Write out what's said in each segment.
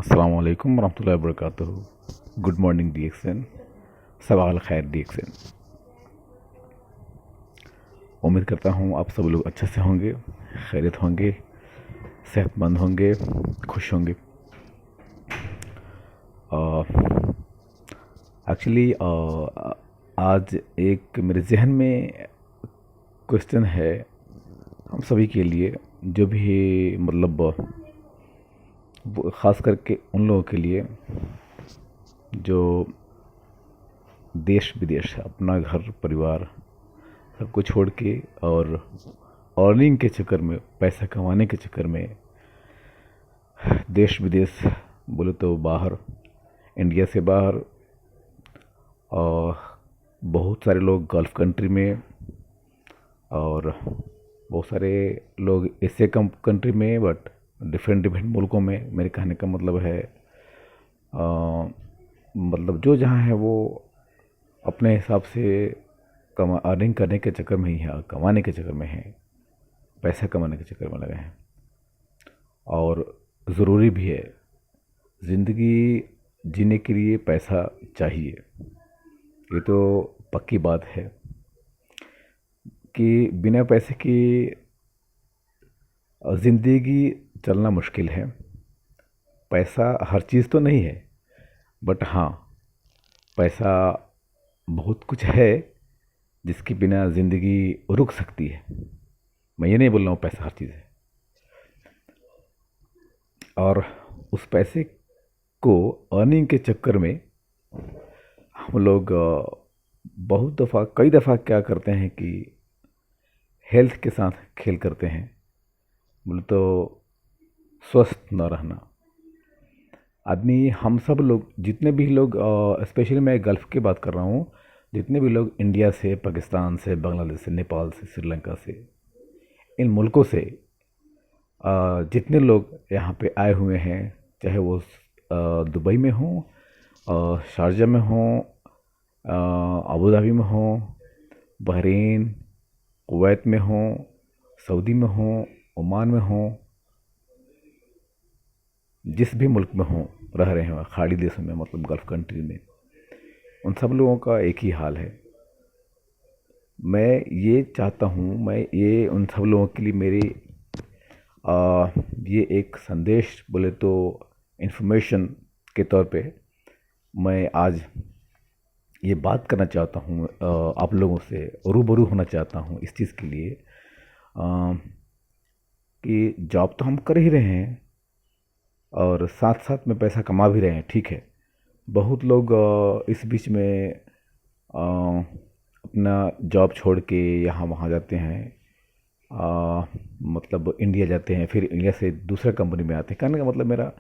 अस्सलाम वालेकुम रहमतुल्लाहि व बरकातुहू। गुड मॉर्निंग DXN, सवाल खैर DXN। उम्मीद करता हूँ आप सब लोग अच्छे से होंगे, खैरियत होंगे, सेहतमंद होंगे, खुश होंगे। एक्चुअली आज एक मेरे जहन में क्वेश्चन है हम सभी के लिए, जो भी मतलब ख़ास करके उन लोगों के लिए जो देश विदेश अपना घर परिवार सबको छोड़ के और अर्निंग के चक्कर में, पैसा कमाने के चक्कर में देश विदेश बोले तो बाहर, इंडिया से बाहर, और बहुत सारे लोग गल्फ़ कंट्री में और बहुत सारे लोग एशिया कंट्री में, बट डिफरेंट मुल्कों में। मेरे कहने का मतलब है मतलब जो जहाँ है वो अपने हिसाब से अर्निंग करने के चक्कर में ही है, कमाने के चक्कर में है, पैसा कमाने के चक्कर में लगे हैं। और ज़रूरी भी है, ज़िंदगी जीने के लिए पैसा चाहिए, ये तो पक्की बात है कि बिना पैसे की ज़िंदगी चलना मुश्किल है। पैसा हर चीज़ तो नहीं है, बट हाँ, पैसा बहुत कुछ है जिसके बिना ज़िंदगी रुक सकती है। मैं ये नहीं बोल रहा हूँ पैसा हर चीज़ है। और उस पैसे को अर्निंग के चक्कर में हम लोग बहुत दफ़ा, कई दफ़ा क्या करते हैं कि हेल्थ के साथ खेल करते हैं। बोले तो स्वस्थ न रहना। आदमी, हम सब लोग, जितने भी लोग, स्पेशली मैं गल्फ़ की बात कर रहा हूँ, जितने भी लोग इंडिया से, पाकिस्तान से, बांग्लादेश से, नेपाल से, श्रीलंका से, इन मुल्कों से जितने लोग यहाँ पे आए हुए हैं, चाहे वो दुबई में हों, शारजा में हों, अबू धाबी में हों, बहरीन, कुवैत में हों, सऊदी में हों, ओमान में हों, जिस भी मुल्क में हों, रह रहे हैं खाड़ी देशों में, मतलब गल्फ़ कंट्री में, उन सब लोगों का एक ही हाल है। मैं ये चाहता हूँ, मैं ये उन सब लोगों के लिए मेरी ये एक संदेश बोले तो इन्फॉर्मेशन के तौर पे मैं आज ये बात करना चाहता हूँ, आप लोगों से रूबरू होना चाहता हूँ इस चीज़ के लिए कि जॉब तो हम कर ही रहे हैं और साथ साथ में पैसा कमा भी रहे हैं, ठीक है। बहुत लोग इस बीच में अपना जॉब छोड़ के यहाँ वहाँ जाते हैं, मतलब इंडिया जाते हैं, फिर इंडिया से दूसरा कंपनी में आते हैं। कहने का मतलब मेरा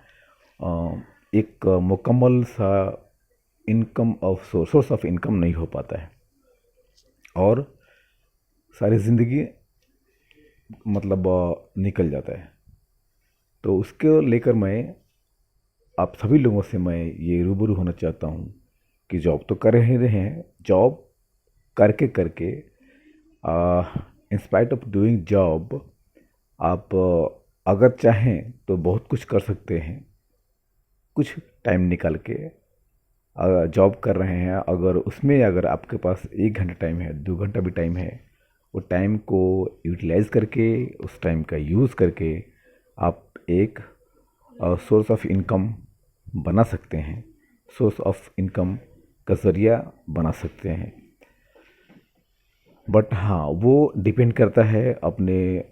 एक मुकम्मल सा income of source of income नहीं हो पाता है और सारी ज़िंदगी मतलब निकल जाता है। तो उसके लेकर मैं आप सभी लोगों से मैं ये रूबरू होना चाहता हूँ कि जॉब तो कर ही रहे हैं, जॉब करके करके in spite of doing job आप अगर चाहें तो बहुत कुछ कर सकते हैं। कुछ टाइम निकाल के अगर जॉब कर रहे हैं, अगर उसमें अगर आपके पास 1 घंटा टाइम है, 2 घंटा भी टाइम है, वो टाइम को यूटिलाइज करके, उस टाइम का यूज़ करके आप एक सोर्स ऑफ इनकम बना सकते हैं, सोर्स ऑफ इनकम का ज़रिया बना सकते हैं। बट हाँ, वो डिपेंड करता है अपने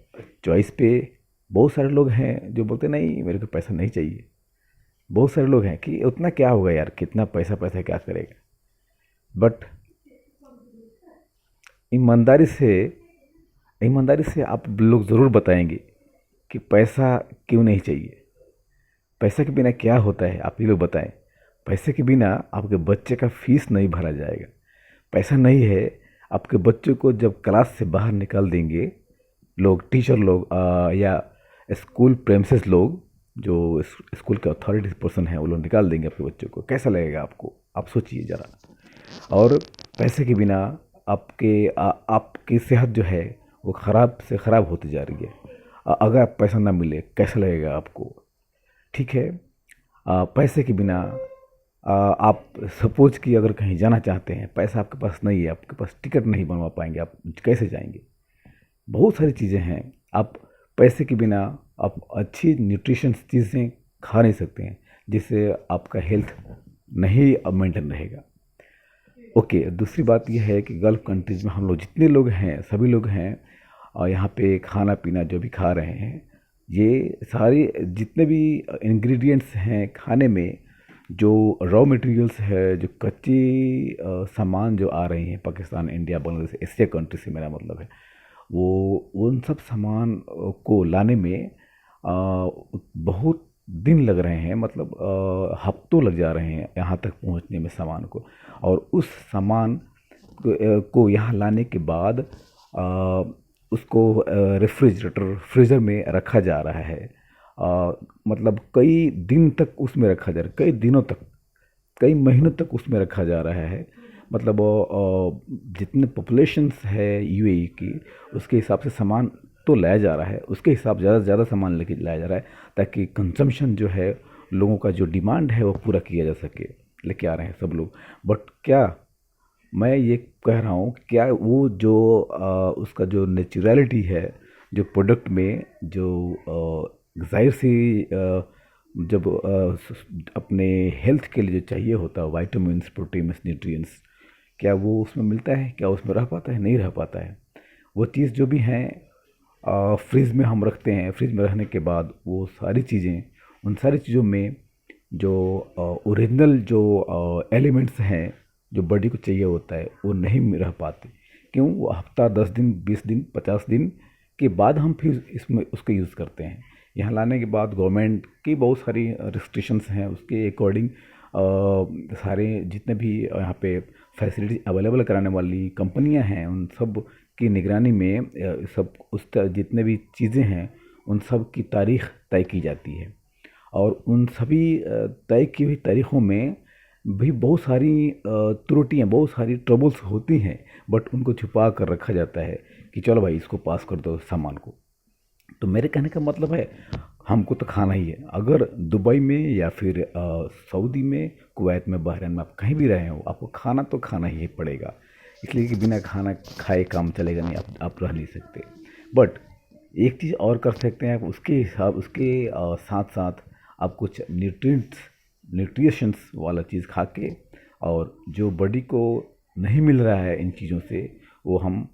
चॉइस पे। बहुत सारे लोग हैं जो बोलते नहीं, मेरे को पैसा नहीं चाहिए। बहुत सारे लोग हैं कि उतना क्या होगा यार, कितना पैसा, पैसा क्या करेगा। बट ईमानदारी से आप लोग ज़रूर बताएंगे कि पैसा क्यों नहीं चाहिए, पैसे के बिना क्या होता है, आप ये लोग बताएं। पैसे के बिना आपके बच्चे का फीस नहीं भरा जाएगा। पैसा नहीं है, आपके बच्चों को जब क्लास से बाहर निकाल देंगे लोग, टीचर लोग या स्कूल प्रेमिसेस लोग, जो स्कूल के अथॉरिटी पर्सन हैं, वो लोग निकाल देंगे आपके बच्चों को, कैसा लगेगा आपको? आप सोचिए ज़रा। और पैसे के बिना आपकी सेहत जो है वो ख़राब से ख़राब होती जा रही है। अगर पैसा ना मिले कैसा लगेगा आपको? ठीक है, पैसे के बिना आप सपोज कि अगर कहीं जाना चाहते हैं, पैसा आपके पास नहीं है, आपके पास टिकट नहीं बनवा पाएंगे, आप कैसे जाएंगे? बहुत सारी चीज़ें हैं, आप पैसे के बिना आप अच्छी न्यूट्रिशंस चीज़ें खा नहीं सकते हैं, जिससे आपका हेल्थ नहीं मेंटेन रहेगा। ओके, दूसरी बात यह है कि गल्फ़ कंट्रीज़ में हम लोग जितने लोग हैं, सभी लोग हैं, और यहाँ पे खाना पीना जो भी खा रहे हैं, ये सारी जितने भी इंग्रेडिएंट्स हैं खाने में, जो रॉ मटेरियल्स है, जो कच्ची सामान जो आ रही हैं Pakistan, India, Bangladesh, Asia country से मेरा मतलब है, वो उन सब सामान को लाने में बहुत दिन लग रहे हैं, मतलब हफ्तों लग जा रहे हैं यहाँ तक पहुँचने में सामान को। और उस सामान को यहाँ लाने के बाद उसको रेफ्रिजरेटर फ्रीज़र में रखा जा रहा है। मतलब कई दिन तक उसमें रखा जा रहा है, कई दिनों तक, कई महीनों तक उसमें रखा जा रहा है। मतलब जितने पॉपुलेशंस है यूएई की, उसके हिसाब से सामान तो लाया जा रहा है, उसके हिसाब ज़्यादा से ज़्यादा सामान लेके लाया जा रहा है, ताकि कंजम्पशन जो है, लोगों का जो डिमांड है वो पूरा किया जा सके, लेके आ रहे हैं सब लोग। बट क्या मैं ये कह रहा हूँ, क्या वो जो उसका जो नेचुरलिटी है, जो प्रोडक्ट में जो जाहिर सी जब अपने हेल्थ के लिए जो चाहिए होता है, वाइटामिन्स, प्रोटीन्स, न्यूट्रिएंट्स, क्या वो उसमें मिलता है? क्या उसमें रह पाता है? नहीं रह पाता है। वो चीज़ जो भी हैं फ्रिज में हम रखते हैं, फ्रिज में रहने के बाद वो सारी चीज़ें, उन सारी चीज़ों में जो ओरिजिनल जो एलिमेंट्स हैं, जो बॉडी को चाहिए होता है, वो नहीं रह पाते। क्यों? वो हफ्ता, 10 दिन, 20 दिन, 50 दिन के बाद हम फिर इसमें उसका यूज़ करते हैं। यहाँ लाने के बाद गवर्नमेंट की बहुत सारी रिस्ट्रिक्शंस हैं, उसके अकॉर्डिंग सारे जितने भी यहाँ पे फैसिलिटी अवेलेबल कराने वाली कंपनियां हैं, उन सब की निगरानी में सब जितने भी चीज़ें हैं, उन सब की तारीख तय की जाती है। और उन सभी तय की हुई तारीखों में भी बहुत सारी त्रुटियां, बहुत सारी ट्रबल्स होती हैं, बट उनको छुपा कर रखा जाता है कि चलो भाई इसको पास कर दो सामान को। तो मेरे कहने का मतलब है, हमको तो खाना ही है। अगर दुबई में या फिर सऊदी में, कुवैत में, बहरीन में, आप कहीं भी रहे हो, आपको खाना तो खाना ही पड़ेगा। इसलिए कि बिना खाना खाए काम चलेगा नहीं, आप रह नहीं सकते। बट एक चीज़ और कर सकते हैं आप, उसके हिसाब, उसके साथ साथ आप कुछ न्यूट्रिशंस वाला चीज़ खा के, और जो बॉडी को नहीं मिल रहा है इन चीज़ों से, वो हम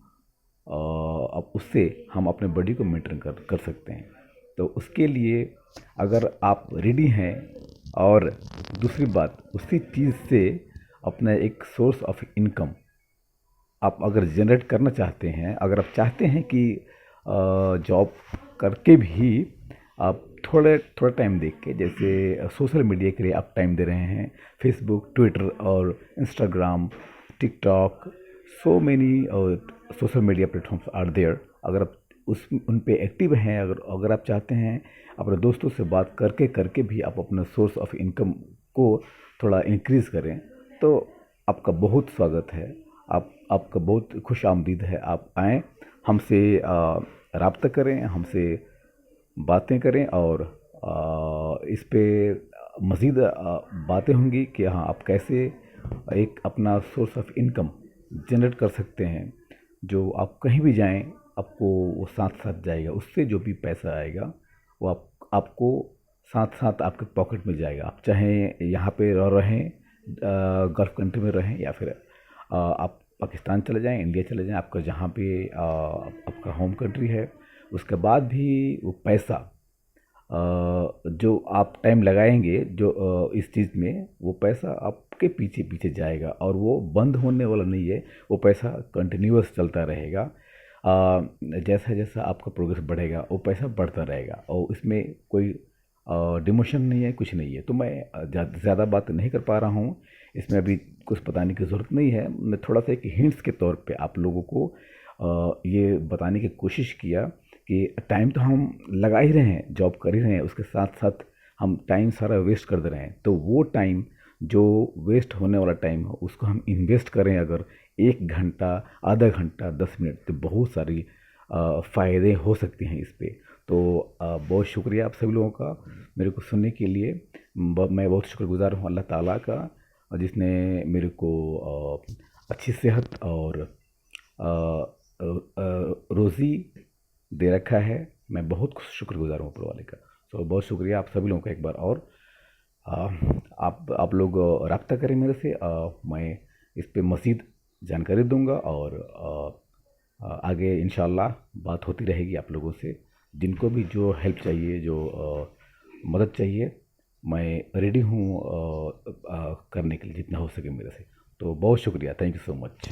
अब उससे हम अपने बॉडी को मेंटेन कर सकते हैं। तो उसके लिए अगर आप रेडी हैं, और दूसरी बात, उसी चीज़ से अपना एक सोर्स ऑफ इनकम आप अगर जनरेट करना चाहते हैं, अगर आप चाहते हैं कि जॉब करके भी आप थोड़ा टाइम देख के, जैसे सोशल मीडिया के लिए आप टाइम दे रहे हैं, फेसबुक, ट्विटर और Instagram, TikTok, so many social media platforms are there. अगर आप उन पे एक्टिव हैं, अगर आप चाहते हैं अपने दोस्तों से बात करके करके भी आप अपना सोर्स ऑफ इनकम को थोड़ा इंक्रीज़ करें, तो आपका बहुत स्वागत है। आपका बहुत खुश आमदीद है। आप आएँ, हमसे राब्ता करें, हमसे बातें करें, और इस पे मज़ीद बातें होंगी कि हाँ, आप कैसे एक अपना सोर्स ऑफ इनकम जनरेट कर सकते हैं, जो आप कहीं भी जाएं आपको वो साथ साथ जाएगा। उससे जो भी पैसा आएगा वो आपको साथ साथ आपके पॉकेट में जाएगा। आप चाहें यहाँ पे रहें, गल्फ़ कंट्री में रहें, या फिर आप पाकिस्तान चले जाएं, इंडिया चले जाएं, आपका जहाँ पे आपका होम कंट्री है, उसके बाद भी वो पैसा जो आप टाइम लगाएंगे जो इस चीज़ में, वो पैसा आपके पीछे पीछे जाएगा, और वो बंद होने वाला नहीं है। वो पैसा कंटिन्यूअस चलता रहेगा। जैसा जैसा आपका प्रोग्रेस बढ़ेगा, वो पैसा बढ़ता रहेगा, और इसमें कोई डिमोशन नहीं है, कुछ नहीं है। तो मैं ज़्यादा बात नहीं कर पा रहा हूँ इसमें, अभी कुछ बताने की ज़रूरत नहीं है। मैं थोड़ा सा एक हिंट्स के तौर पे आप लोगों को ये बताने की कोशिश किया कि टाइम तो हम लगा ही रहे हैं, जॉब कर ही रहे हैं, उसके साथ साथ हम टाइम सारा वेस्ट कर दे रहे हैं। तो वो टाइम जो वेस्ट होने वाला टाइम हो, उसको हम इन्वेस्ट करें अगर 1 घंटा, आधा घंटा, 10 मिनट, तो बहुत सारी फ़ायदे हो सकते हैं इस पे। तो बहुत शुक्रिया आप सभी लोगों का मेरे को सुनने के लिए। मैं बहुत शुक्रगुजार हूँ अल्लाह ताला का, जिसने मेरे को अच्छी सेहत और रोज़ी दे रखा है। मैं बहुत शुक्रगुजार हूँ ऊपर वाले का। तो बहुत शुक्रिया आप सभी लोगों का एक बार और। अ, आप लोग रब्ता करें मेरे से। मैं इस पे मज़ीद जानकारी दूंगा और आगे इंशाल्लाह बात होती रहेगी आप लोगों से। जिनको भी जो हेल्प चाहिए, जो मदद चाहिए, मैं रेडी हूँ करने के लिए जितना हो सके मेरे से। तो बहुत शुक्रिया, थैंक यू सो मच।